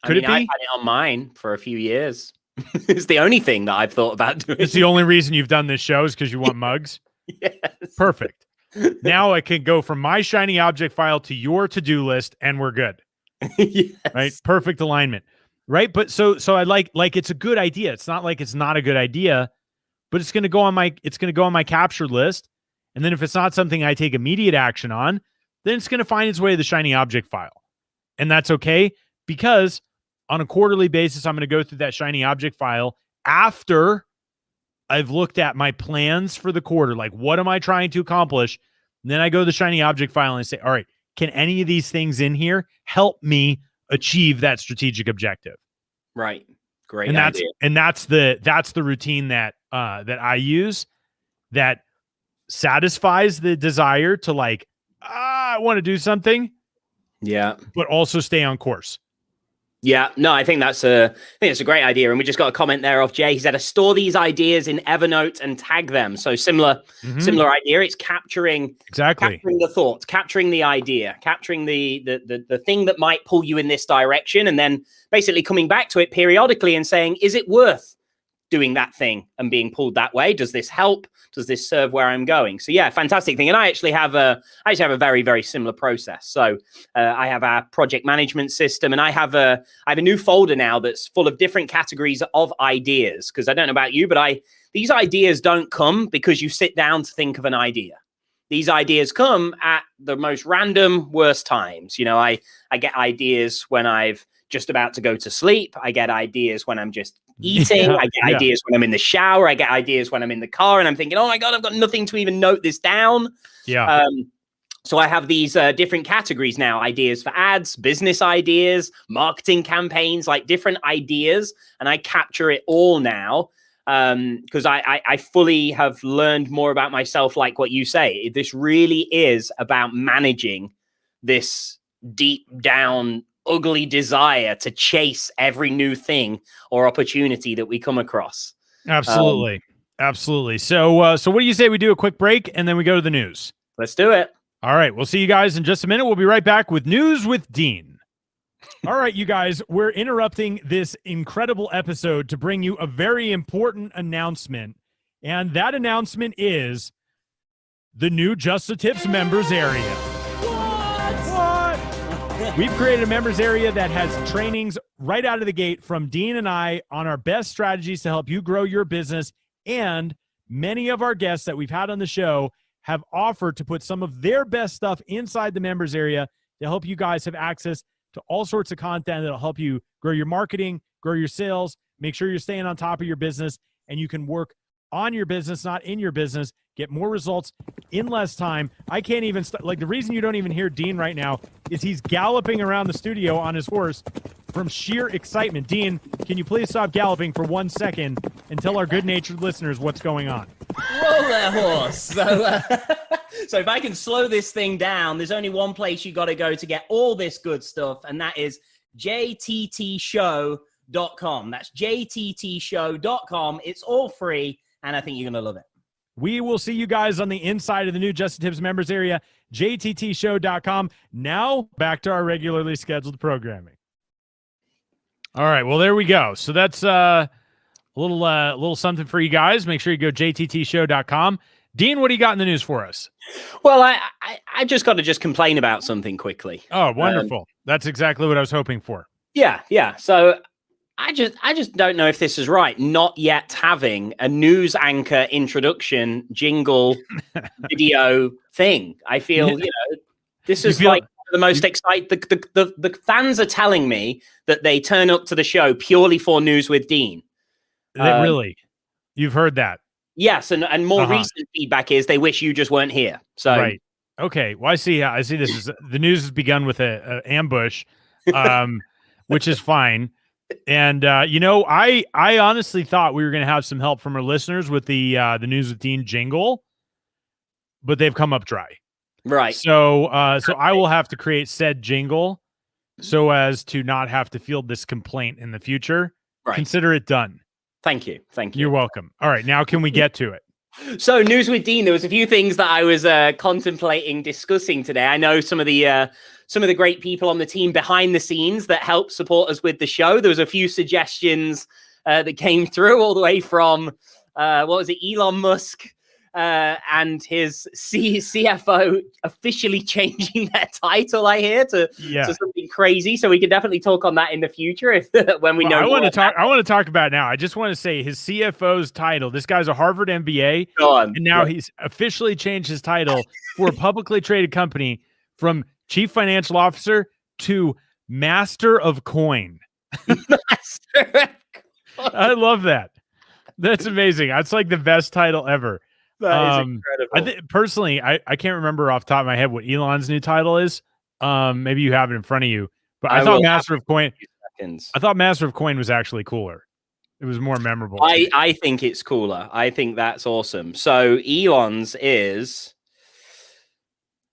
Could it be? I've had it on mine for a few years. It's the only thing that I've thought about doing. It's the only reason you've done this show is because you want mugs? Yes. Perfect. Now I can go from my shiny object file to your to-do list and we're good. Yes. Right? Perfect alignment. Right? But so I like it's a good idea. It's not like it's not a good idea, but it's going to go on my captured list. And then if it's not something I take immediate action on, then it's going to find its way to the shiny object file. And that's okay, because on a quarterly basis, I'm going to go through that shiny object file after I've looked at my plans for the quarter. Like, what am I trying to accomplish? And then I go to the shiny object file and I say, all right, can any of these things in here help me achieve that strategic objective? Right. Great. And idea. that's the routine that I use that satisfies the desire to like, I want to do something. Yeah. But also stay on course. Yeah, no, I think that's a great idea. And we just got a comment there off Jay. He said, store these ideas in Evernote and tag them. So similar idea. It's capturing the thoughts, capturing the idea, capturing the thing that might pull you in this direction, and then basically coming back to it periodically and saying, is it worth doing that thing and being pulled that way? Does this help? Does this serve where I'm going? So yeah, fantastic thing. And I actually have a very, very similar process. So I have our project management system, and I have a new folder now that's full of different categories of ideas. Because I don't know about you, but these ideas don't come because you sit down to think of an idea. These ideas come at the most random, worst times. I get ideas when I've just about to go to sleep. I get ideas when I'm just eating. I get ideas when I'm in the shower. I get ideas when I'm in the car and I'm thinking, oh my God, I've got nothing to even note this down. Yeah. So I have these different categories now: ideas for ads, business ideas, marketing campaigns, like different ideas. And I capture it all now because I fully have learned more about myself. Like what you say, this really is about managing this deep down ugly desire to chase every new thing or opportunity that we come across. Absolutely. Absolutely. So what do you say we do a quick break and then we go to the news? Let's do it. All right. We'll see you guys in just a minute. We'll be right back with News with Dean. All right, you guys, we're interrupting this incredible episode to bring you a very important announcement. And that announcement is the new Just the Tips members area. We've created a members area that has trainings right out of the gate from Dean and I on our best strategies to help you grow your business. And many of our guests that we've had on the show have offered to put some of their best stuff inside the members area to help you guys have access to all sorts of content that'll help you grow your marketing, grow your sales, make sure you're staying on top of your business, and you can work on your business, not in your business, get more results in less time. I can't even like the reason you don't even hear Dean right now is he's galloping around the studio on his horse from sheer excitement. Dean, can you please stop galloping for 1 second and tell our good-natured listeners what's going on? Whoa there, horse. So if I can slow this thing down, there's only one place you got to go to get all this good stuff, and that is jttshow.com. That's jttshow.com. It's all free, and I think you're going to love it. We will see you guys on the inside of the new Just the Tips members area, jttshow.com. Now, back to our regularly scheduled programming. All right, well, there we go. So that's a little something for you guys. Make sure you go jttshow.com. Dean, what do you got in the news for us? Well, I just got to just complain about something quickly. Oh, wonderful. That's exactly what I was hoping for. Yeah. So I just don't know if this is right. Not yet having a news anchor introduction jingle video thing. I feel, this is like the most exciting. The fans are telling me that they turn up to the show purely for News with Dean. Really? You've heard that? Yes, and more recent feedback is they wish you just weren't here. So right. Okay. Well, I see this is the news has begun with a ambush, which is fine. And I honestly thought we were going to have some help from our listeners with the News with Dean jingle, but they've come up dry. Right. So I will have to create said jingle so as to not have to field this complaint in the future. Right. Consider it done. Thank you. You're welcome. All right, now can we get to it? So, News with Dean, there was a few things that I was contemplating discussing today. I know some of the great people on the team behind the scenes that help support us with the show. There was a few suggestions that came through all the way from, Elon Musk and his CFO officially changing their title, I hear, to something crazy. So we can definitely talk on that in the future when we know. I want to talk about it now. I just want to say his CFO's title. This guy's a Harvard MBA, and now he's officially changed his title for a publicly traded company from Chief Financial Officer to Master of Coin. I love that. That's amazing. That's like the best title ever. That is incredible. Personally, I can't remember off the top of my head what Elon's new title is. Maybe you have it in front of you, but I thought Master of Coin. I thought Master of Coin was actually cooler. It was more memorable. I think it's cooler. I think that's awesome. So Elon's is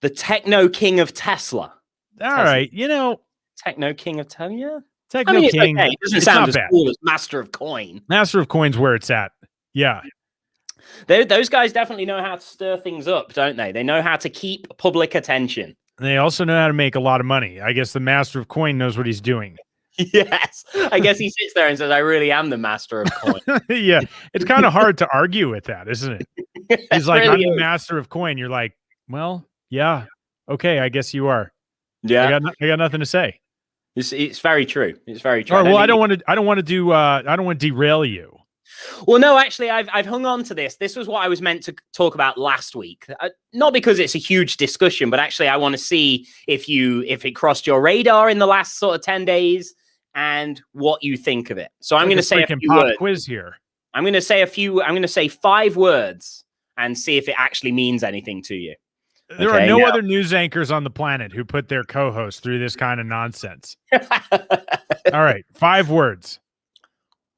the Techno King of Tesla. All right, Techno King of Tesla. Yeah. Techno King. Okay. It doesn't sound as cool as Master of Coin. Master of Coin's where it's at. Yeah. Those guys definitely know how to stir things up, don't they? They know how to keep public attention. They also know how to make a lot of money. I guess the Master of Coin knows what he's doing. Yes. I guess he sits there and says, I really am the Master of Coin. Yeah. It's kind of hard to argue with that, isn't it? He's like, really I'm the Master of Coin. You're like, well, yeah. Okay, I guess you are. Yeah. I got nothing to say. It's very true. It's very true. All right, well, I don't want to derail you. Well, no, actually, I've hung on to this. This was what I was meant to talk about last week. Not because it's a huge discussion, but actually I want to see if it crossed your radar in the last sort of 10 days and what you think of it. So I'm going to say a few words. Quiz here. I'm going to say 5 words and see if it actually means anything to you. There are no other news anchors on the planet who put their co-hosts through this kind of nonsense. All right, 5 words.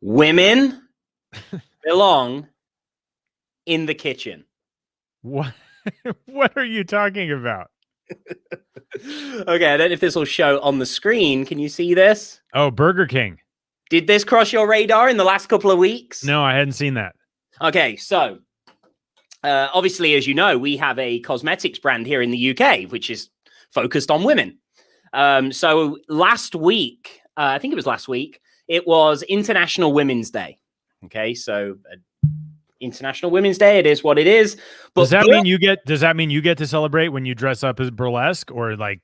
Women belong in the kitchen. What? What are you talking about? Okay, I don't know if this will show on the screen. Can you see this? Oh, Burger King. Did this cross your radar in the last couple of weeks? No, I hadn't seen that. Okay, so obviously, as you know, we have a cosmetics brand here in the UK, which is focused on women. So last week, I think it was last week, it was International Women's Day. Okay, so International Women's Day, it is what it is. But does that mean you get to celebrate when you dress up as burlesque, or like,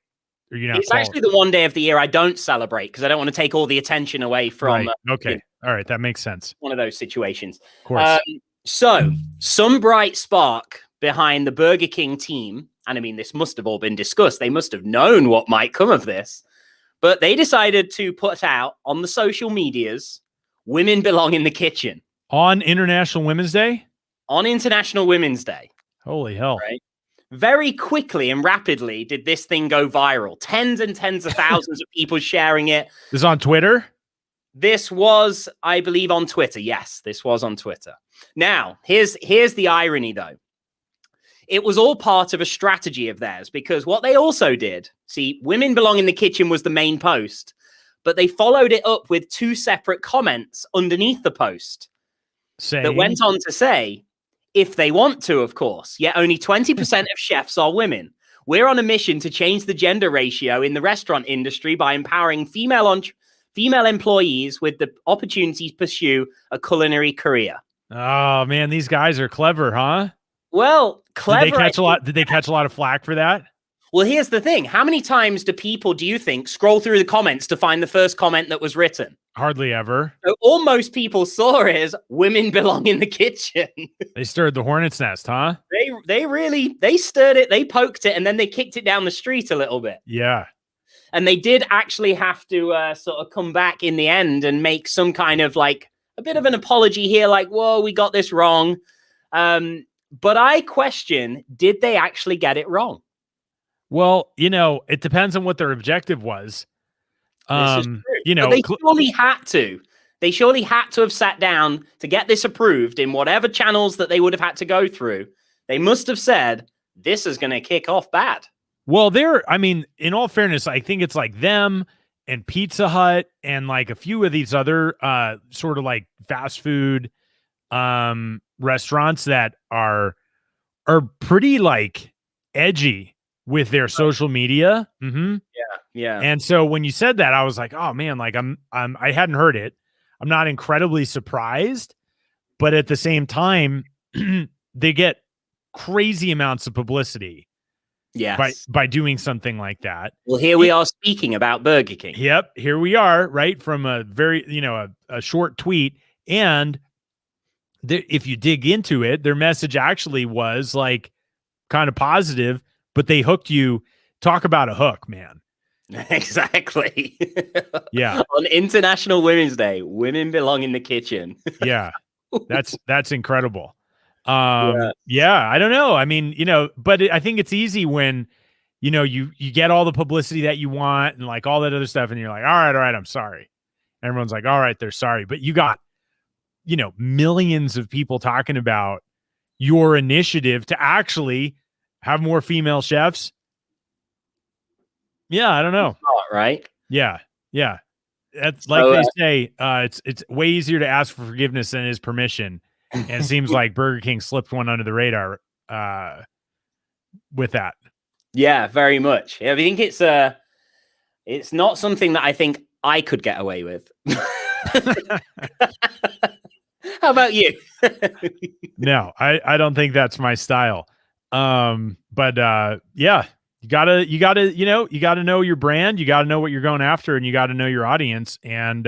are you not? It's actually the one day of the year I don't celebrate because I don't want to take all the attention away from. Right. Okay, all right, that makes sense. One of those situations. Of course. So some bright spark behind the Burger King team, and I mean, this must have all been discussed. They must have known what might come of this, but they decided to put out on the social medias, "Women belong in the kitchen." On International Women's Day? On International Women's Day. Holy hell. Right. Very quickly and rapidly did this thing go viral. Tens and tens of thousands of people sharing it. This is on Twitter? This was, I believe, on Twitter. Yes, this was on Twitter. Now, here's the irony, though. It was all part of a strategy of theirs, because what they also did, see, "Women belong in the kitchen" was the main post, but they followed it up with 2 separate comments underneath the post that went on to say, "If they want to, of course, yet only 20% of chefs are women. We're on a mission to change the gender ratio in the restaurant industry by empowering female employees with the opportunity to pursue a culinary career." Oh man, these guys are clever, huh? Well, clever. Did they catch a lot of flack for that? Well, here's the thing. How many times do you think, scroll through the comments to find the first comment that was written? Hardly ever. So all most people saw is "Women belong in the kitchen." They stirred the hornet's nest, huh? They stirred it, they poked it, and then they kicked it down the street a little bit. Yeah. And they did actually have to sort of come back in the end and make some kind of like a bit of an apology here, like, "Whoa, we got this wrong." But I question, did they actually get it wrong? Well, it depends on what their objective was. This is true. But they surely had to. They surely had to have sat down to get this approved in whatever channels that they would have had to go through. They must have said, "This is going to kick off bad." Well, in all fairness, I think it's like them and Pizza Hut and like a few of these other sort of like fast food restaurants that are pretty like edgy with their social media. Mm-hmm. Yeah. And so when you said that, I was like, oh man, like I hadn't heard it. I'm not incredibly surprised, but at the same time, they get crazy amounts of publicity. Yes. By doing something like that. Well, here we are speaking about Burger King. Yep. Here we are, right? From a very, a short tweet. And if you dig into it, their message actually was like kind of positive, but they hooked you. Talk about a hook, man. Exactly. Yeah. On International Women's Day, "Women belong in the kitchen." Yeah. That's incredible. Yeah, I don't know. I mean, but I think it's easy when, you get all the publicity that you want and like all that other stuff. And you're like, all right, I'm sorry. Everyone's like, all right, they're sorry. But you got, millions of people talking about your initiative to actually have more female chefs. Yeah, I don't know. Right? Yeah. That's like they say, it's way easier to ask for forgiveness than is permission. And it seems like Burger King slipped one under the radar with that. Yeah, very much. I think it's not something that I think I could get away with. How about you? No, I don't think that's my style. But yeah, you gotta know your brand. You gotta know what you're going after, and you gotta know your audience. And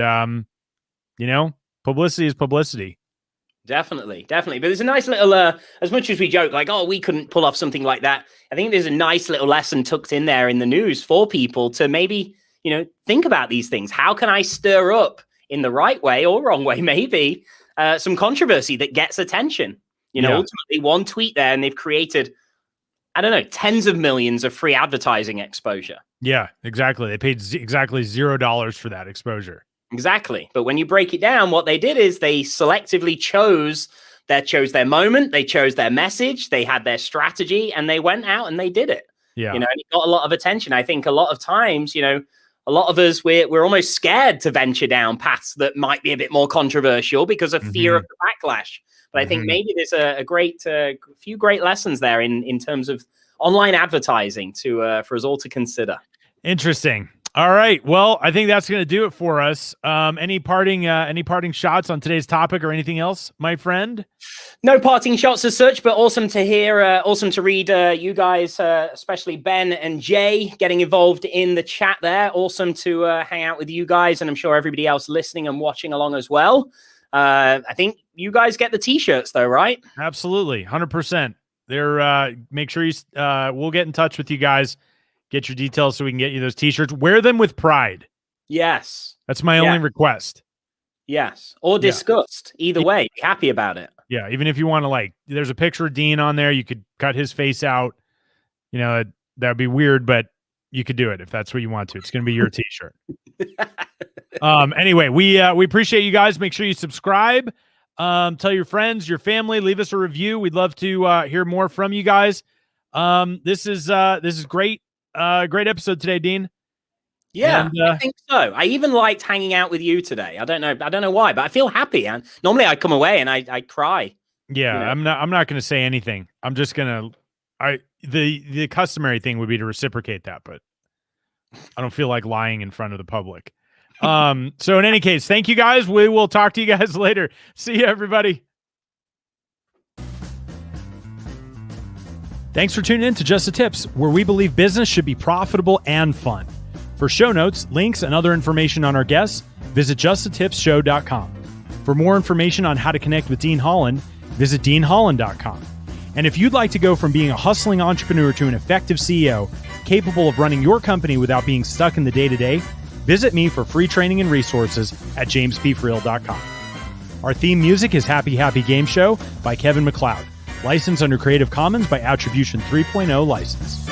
publicity is publicity. Definitely. But there's a nice little, as much as we joke, like, "Oh, we couldn't pull off something like that," I think there's a nice little lesson tucked in there in the news for people to maybe, think about these things. How can I stir up, in the right way or wrong way, maybe, some controversy that gets attention? Ultimately, one tweet there, and they've created, I don't know, tens of millions of free advertising exposure. Yeah, exactly. They paid exactly $0 for that exposure. Exactly. But when you break it down, what they did is they selectively chose their moment, they chose their message, they had their strategy, and they went out and they did it. Yeah. And it got a lot of attention. I think a lot of times, a lot of us, we're almost scared to venture down paths that might be a bit more controversial because of fear of the backlash. But I think maybe there's a few great lessons there in terms of online advertising for us all to consider. Interesting. All right. Well, I think that's going to do it for us. Any parting shots on today's topic or anything else, my friend? No parting shots as such, but awesome to hear, awesome to read you guys, especially Ben and Jay, getting involved in the chat there. Awesome to hang out with you guys, and I'm sure everybody else listening and watching along as well. I think you guys get the t-shirts though, right? Absolutely. 100%. They're make sure you we'll get in touch with you guys, get your details so we can get you those t-shirts. Wear them with pride. Yes. That's my only request. Yes. Or disgust. Either way, be happy about it. Yeah, even if you want to there's a picture of Dean on there, you could cut his face out. You know, that'd be weird, but you could do it if that's what you want to. It's going to be your t-shirt. Anyway, we appreciate you guys. Make sure you subscribe. Tell your friends, your family, leave us a review. We'd love to hear more from you guys. This is great. Great episode today, Dean. Yeah, and, I think so. I even liked hanging out with you today. I don't know why, but I feel happy. And normally I come away and I cry. Yeah, you know? I'm not going to say anything. I'm just going to, the customary thing would be to reciprocate that, but I don't feel like lying in front of the public. So in any case, thank you guys. We will talk to you guys later. See you, everybody. Thanks for tuning in to Just the Tips, where we believe business should be profitable and fun. For show notes, links, and other information on our guests, visit justthetipsshow.com. For more information on how to connect with Dean Holland, visit deanholland.com. And if you'd like to go from being a hustling entrepreneur to an effective CEO, capable of running your company without being stuck in the day-to-day, visit me for free training and resources at jamespfriel.com. Our theme music is Happy Happy Game Show by Kevin MacLeod, licensed under Creative Commons by Attribution 3.0 license.